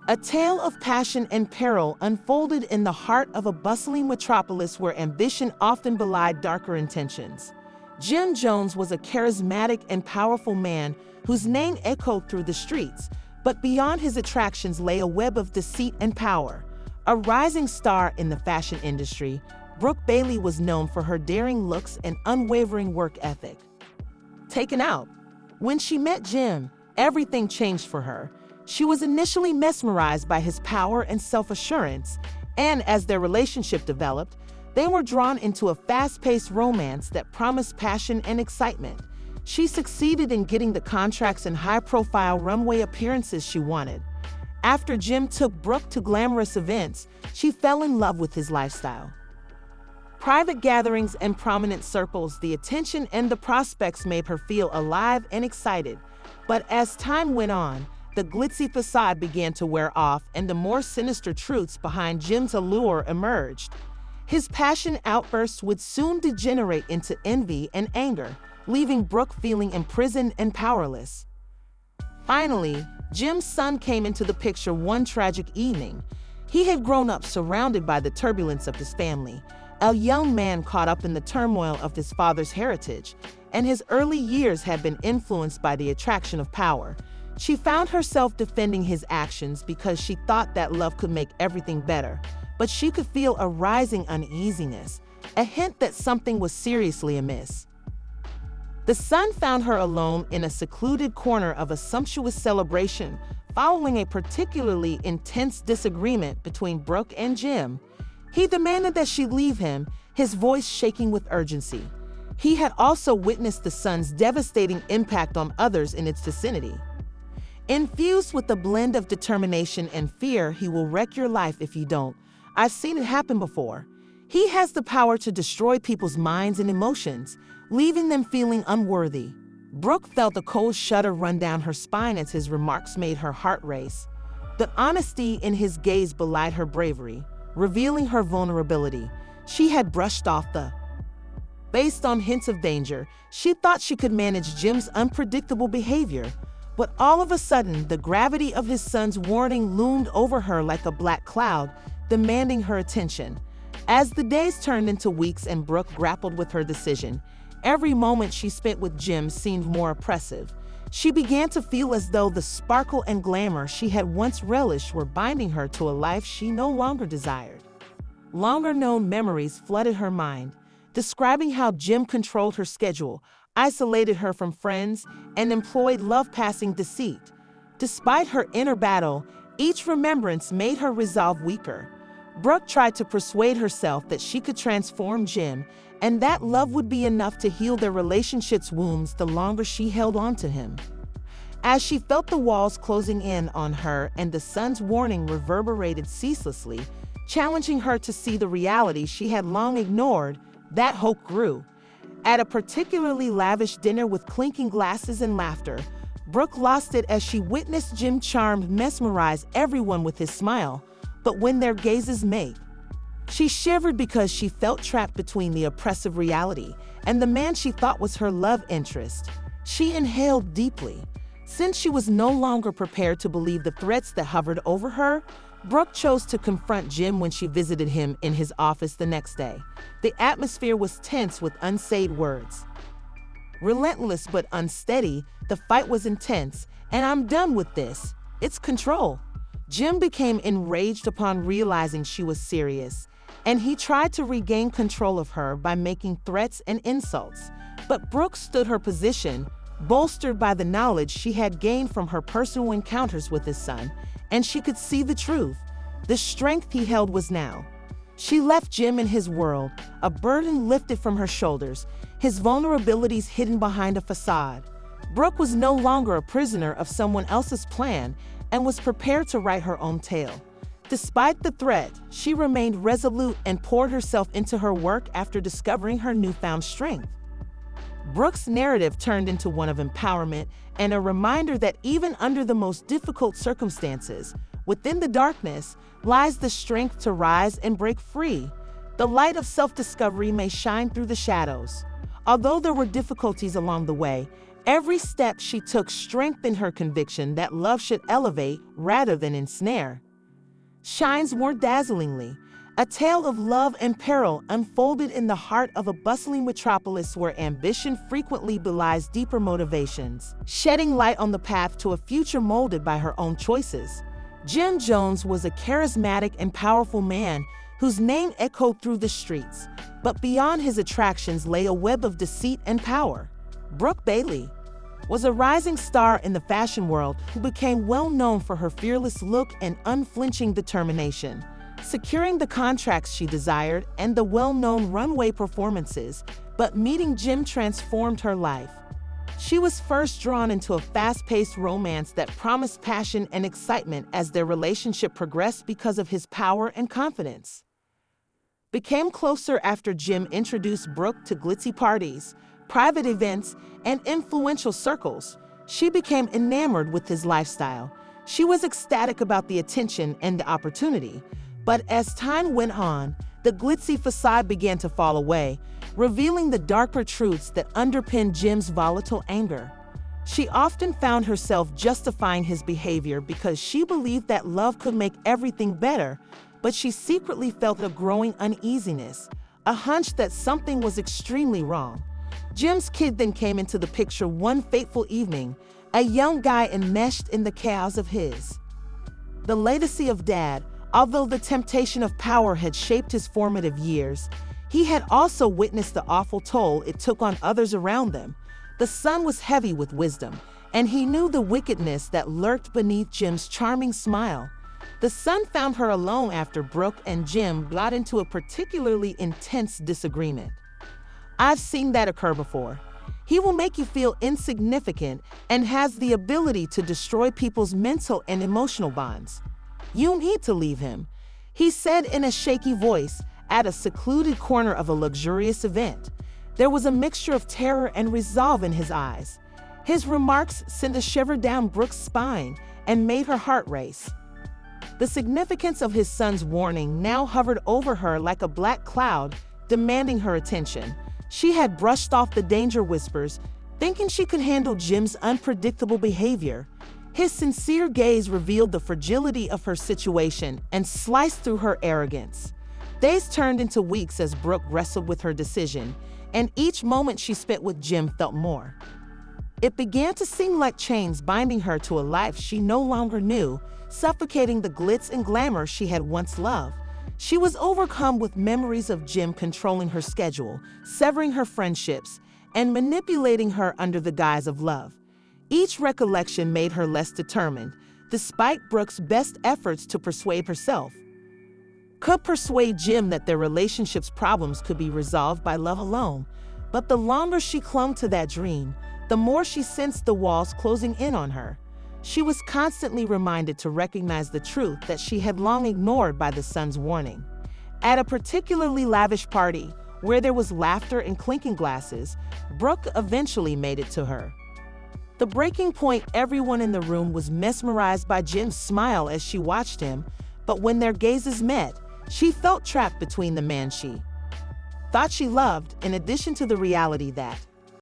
A tale of passion and peril unfolded in the heart of a bustling metropolis where ambition often belied darker intentions. Jim Jones was a charismatic and powerful man whose name echoed through the streets, but beyond his attractions lay a web of deceit and power. A rising star in the fashion industry, Brooke Bailey was known for her daring looks and unwavering work ethic. Taken out. When she met Jim, everything changed for her. She was initially mesmerized by his power and self-assurance, and as their relationship developed, they were drawn into a fast-paced romance that promised passion and excitement. She succeeded in getting the contracts and high-profile runway appearances she wanted. After Jim took Brooke to glamorous events, she fell in love with his lifestyle. Private gatherings and prominent circles, the attention and the prospects made her feel alive and excited. But as time went on, the glitzy facade began to wear off and the more sinister truths behind Jim's allure emerged. His passion outbursts would soon degenerate into envy and anger, leaving Brooke feeling imprisoned and powerless. Finally, Jim's son came into the picture one tragic evening. He had grown up surrounded by the turbulence of his family, a young man caught up in the turmoil of his father's heritage, and his early years had been influenced by the attraction of power. She found herself defending his actions because she thought that love could make everything better, but she could feel a rising uneasiness, a hint that something was seriously amiss. The son found her alone in a secluded corner of a sumptuous celebration, following a particularly intense disagreement between Brooke and Jim. He demanded that she leave him, his voice shaking with urgency. He had also witnessed the son's devastating impact on others in its vicinity. Infused with a blend of determination and fear, he will wreck your life if you don't. I've seen it happen before. He has the power to destroy people's minds and emotions, leaving them feeling unworthy. Brooke felt a cold shudder run down her spine as his remarks made her heart race. The honesty in his gaze belied her bravery, revealing her vulnerability. She had brushed off the based on hints of danger. She thought she could manage Jim's unpredictable behavior. But all of a sudden, the gravity of his son's warning loomed over her like a black cloud, demanding her attention. As the days turned into weeks and Brooke grappled with her decision, every moment she spent with Jim seemed more oppressive. She began to feel as though the sparkle and glamour she had once relished were binding her to a life she no longer desired. Longer-known memories flooded her mind, describing how Jim controlled her schedule, isolated her from friends, and employed love-passing deceit. Despite her inner battle, each remembrance made her resolve weaker. Brooke tried to persuade herself that she could transform Jim, and that love would be enough to heal their relationship's wounds the longer she held on to him. As she felt the walls closing in on her and the son's warning reverberated ceaselessly, challenging her to see the reality she had long ignored, that hope grew. At a particularly lavish dinner with clinking glasses and laughter, Brooke lost it as she witnessed Jim charm mesmerize everyone with his smile. But when their gazes met, she shivered because she felt trapped between the oppressive reality and the man she thought was her love interest. She inhaled deeply. Since she was no longer prepared to believe the threats that hovered over her, Brooke chose to confront Jim when she visited him in his office the next day. The atmosphere was tense with unsaid words. Relentless but unsteady, the fight was intense, and I'm done with this. It's control. Jim became enraged upon realizing she was serious, and he tried to regain control of her by making threats and insults. But Brooke stood her position, bolstered by the knowledge she had gained from her personal encounters with his son, and she could see the truth. The strength he held was now. She left Jim in his world, a burden lifted from her shoulders, his vulnerabilities hidden behind a facade. Brooke was no longer a prisoner of someone else's plan and was prepared to write her own tale. Despite the threat, she remained resolute and poured herself into her work after discovering her newfound strength. Brooke's narrative turned into one of empowerment and a reminder that even under the most difficult circumstances, within the darkness lies the strength to rise and break free. The light of self-discovery may shine through the shadows. Although there were difficulties along the way, Every step she took strengthened her conviction that love should elevate rather than ensnare. Shines more dazzlingly, a tale of love and peril unfolded in the heart of a bustling metropolis where ambition frequently belies deeper motivations, shedding light on the path to a future molded by her own choices. Jim Jones was a charismatic and powerful man whose name echoed through the streets, but beyond his attractions lay a web of deceit and power. Brooke Bailey was a rising star in the fashion world who became well known for her fearless look and unflinching determination, securing the contracts she desired and the well-known runway performances. But meeting Jim transformed her life. She was first drawn into a fast-paced romance that promised passion and excitement as their relationship progressed because of his power and confidence. Became closer after Jim introduced Brooke to glitzy parties, private events, and influential circles. She became enamored with his lifestyle. She was ecstatic about the attention and the opportunity. But as time went on, the glitzy facade began to fall away, revealing the darker truths that underpinned Jim's volatile anger. She often found herself justifying his behavior because she believed that love could make everything better, but she secretly felt a growing uneasiness, a hunch that something was extremely wrong. Jim's kid then came into the picture one fateful evening, a young guy enmeshed in the chaos of the legacy of dad. Although the temptation of power had shaped his formative years, he had also witnessed the awful toll it took on others around them. The son was heavy with wisdom, and he knew the wickedness that lurked beneath Jim's charming smile. The son found her alone after Brooke and Jim got into a particularly intense disagreement. I've seen that occur before. He will make you feel insignificant and has the ability to destroy people's mental and emotional bonds. You need to leave him, he said in a shaky voice at a secluded corner of a luxurious event. There was a mixture of terror and resolve in his eyes. His remarks sent a shiver down Brooke's spine and made her heart race. The significance of his son's warning now hovered over her like a black cloud, demanding her attention. She had brushed off the danger whispers, thinking she could handle Jim's unpredictable behavior. His sincere gaze revealed the fragility of her situation and sliced through her arrogance. Days turned into weeks as Brooke wrestled with her decision, and each moment she spent with Jim felt more. It began to seem like chains binding her to a life she no longer knew, suffocating the glitz and glamour she had once loved. She was overcome with memories of Jim controlling her schedule, severing her friendships, and manipulating her under the guise of love. Each recollection made her less determined, despite Brooke's best efforts to persuade herself. Could persuade Jim that their relationship's problems could be resolved by love alone. But the longer she clung to that dream, the more she sensed the walls closing in on her. She was constantly reminded to recognize the truth that she had long ignored by the son's warning. At a particularly lavish party, where there was laughter and clinking glasses, Brooke eventually made it to her. The breaking point, everyone in the room was mesmerized by Jim's smile as she watched him, but when their gazes met, she felt trapped between the man she thought she loved, in addition to the reality that